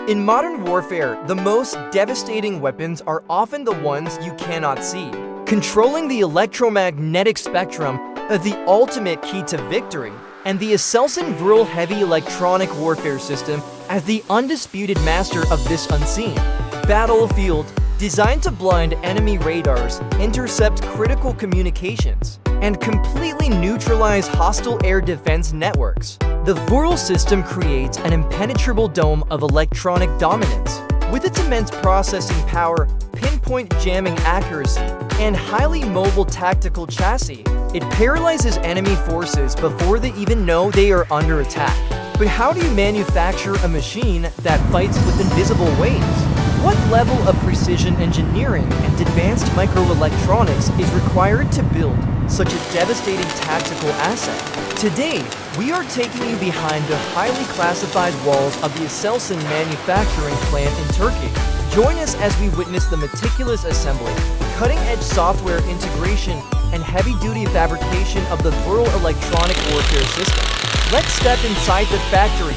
In modern warfare, the most devastating weapons are often the ones you cannot see. Controlling the electromagnetic spectrum is the ultimate key to victory, and the Aselsan VURAL heavy electronic warfare system as the undisputed master of this unseen battlefield, designed to blind enemy radars, intercept critical communications, and completely neutralize hostile air defense networks. The VURAL system creates an impenetrable dome of electronic dominance. With its immense processing power, pinpoint jamming accuracy, and highly mobile tactical chassis, it paralyzes enemy forces before they even know they are under attack. But how do you manufacture a machine that fights with invisible waves? What level of precision engineering and advanced microelectronics is required to build such a devastating tactical asset? Today, we are taking you behind the highly classified walls of the Aselsan manufacturing plant in Turkey. Join us as we witness the meticulous assembly, cutting-edge software integration, and heavy-duty fabrication of the VURAL electronic warfare system. Let's step inside the factory.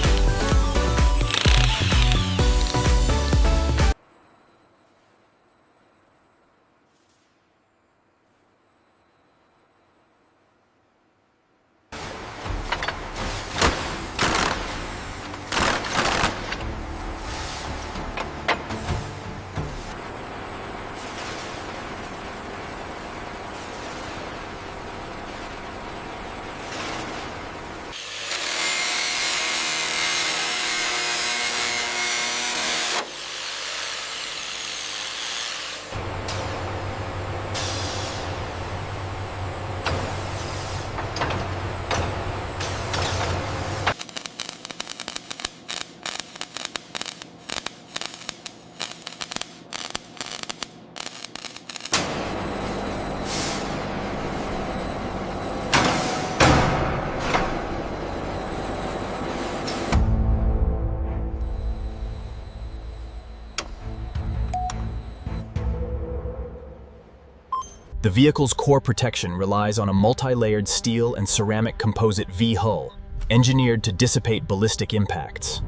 The vehicle's core protection relies on a multi-layered steel and ceramic composite V-hull, engineered to dissipate ballistic impacts.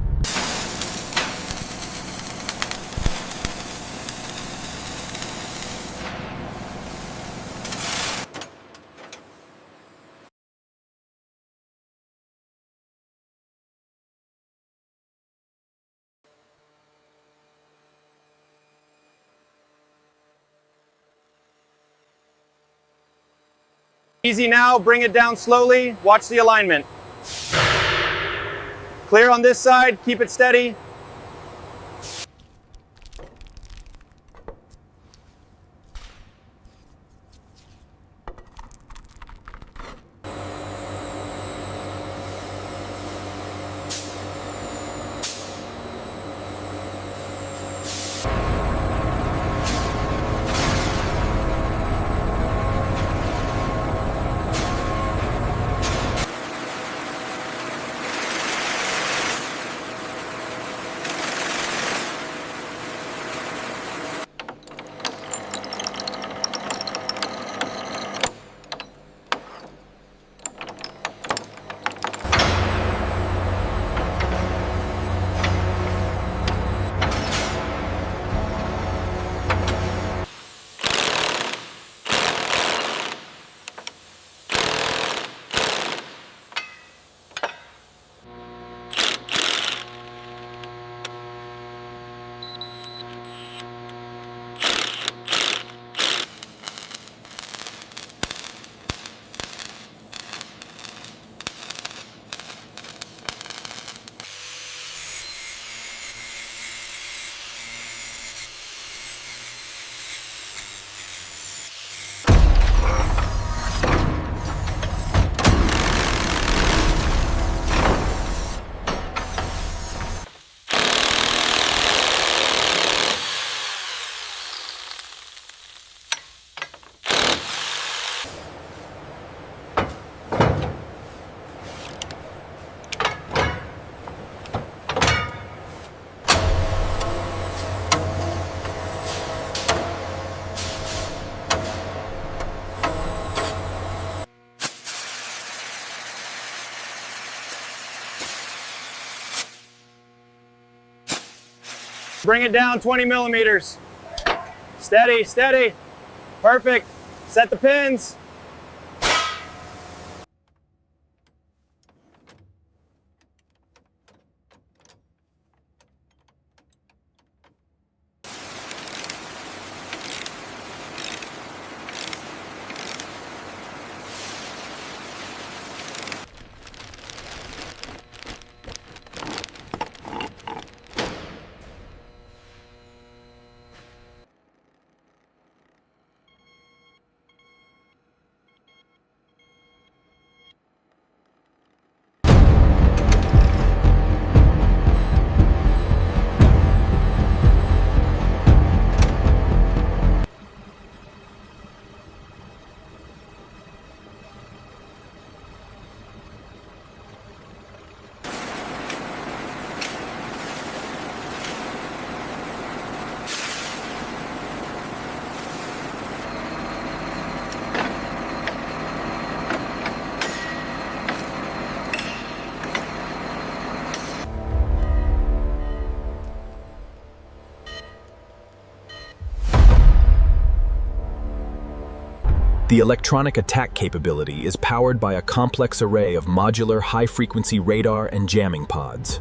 Easy now, bring it down slowly, watch the alignment. Clear on this side, keep it steady. Bring it down 20 millimeters. Steady, steady. Perfect. Set the pins. The electronic attack capability is powered by a complex array of modular high-frequency radar and jamming pods.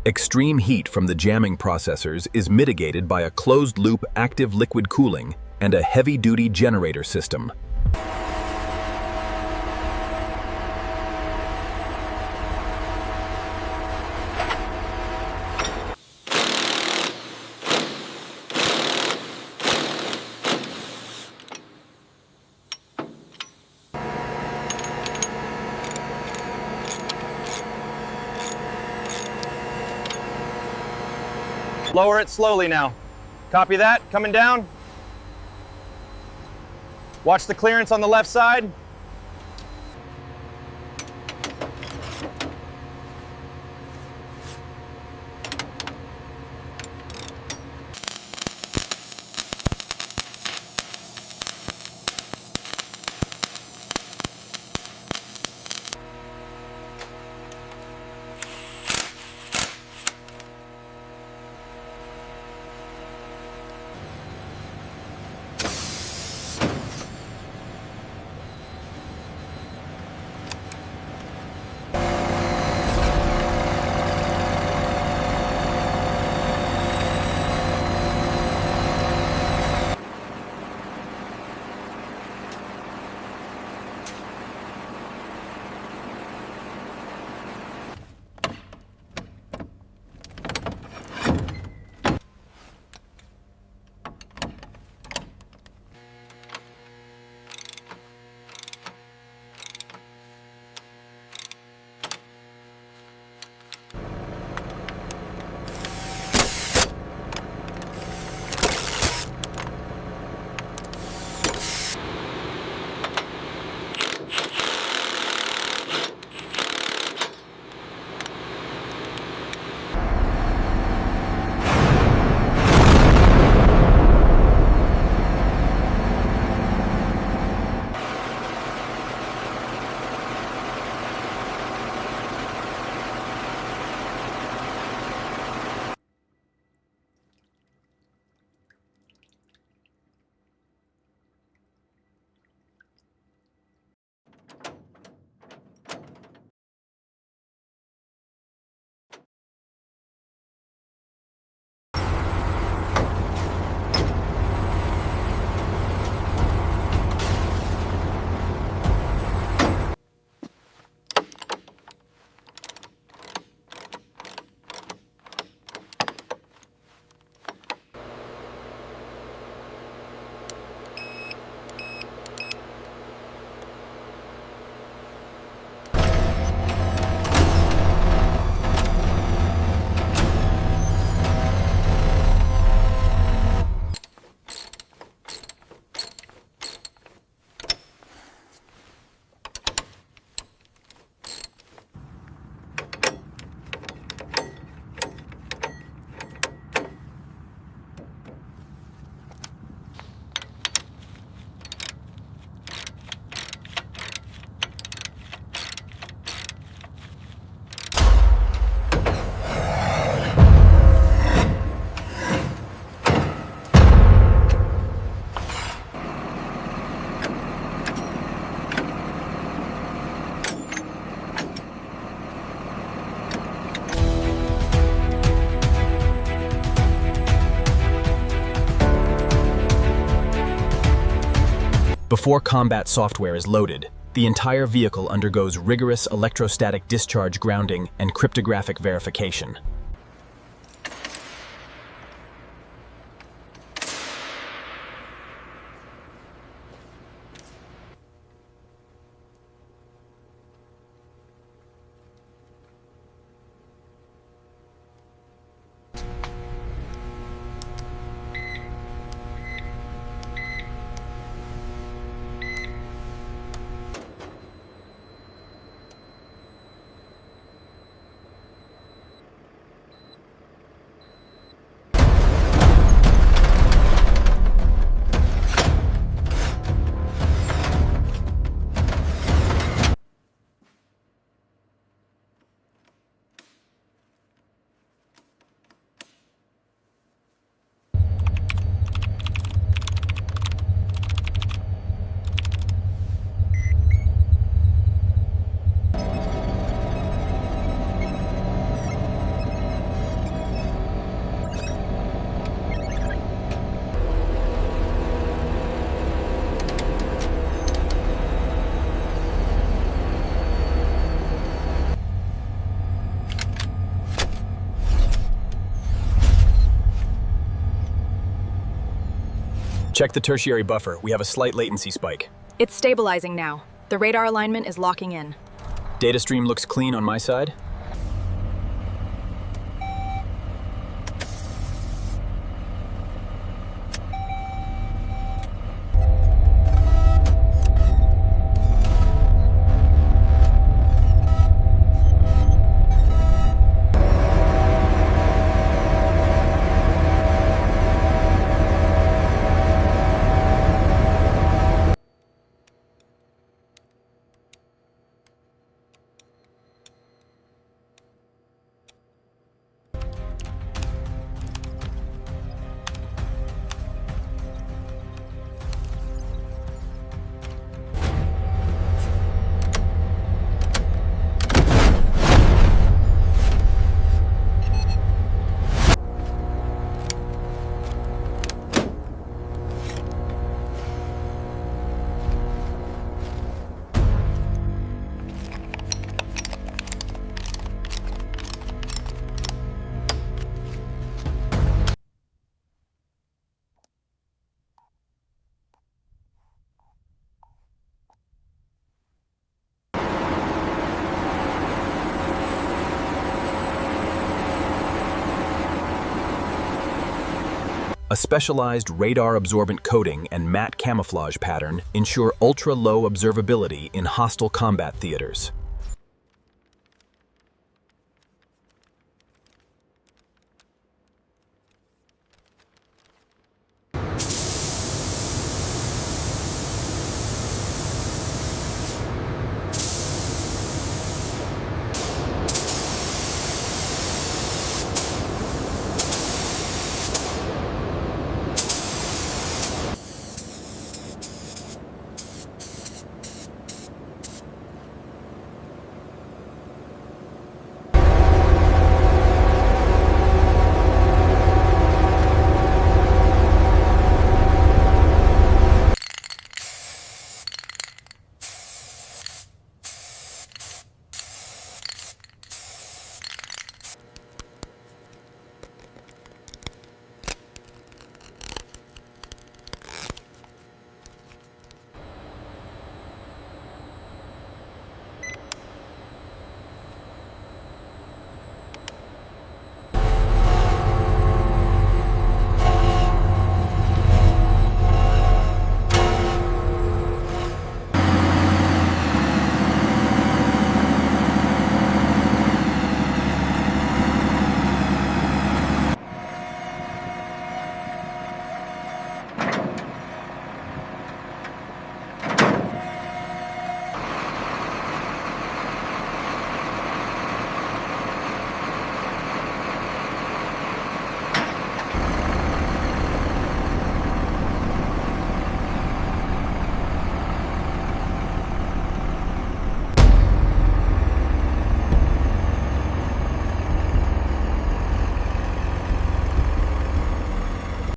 Extreme heat from the jamming processors is mitigated by a closed-loop active liquid cooling and a heavy-duty generator system. Lower it slowly now. Copy that, coming down. Watch the clearance on the left side. Before combat software is loaded, the entire vehicle undergoes rigorous electrostatic discharge grounding and cryptographic verification. Check the tertiary buffer. We have a slight latency spike. It's stabilizing now. The radar alignment is locking in. Data stream looks clean on my side. A specialized radar-absorbent coating and matte camouflage pattern ensure ultra-low observability in hostile combat theaters.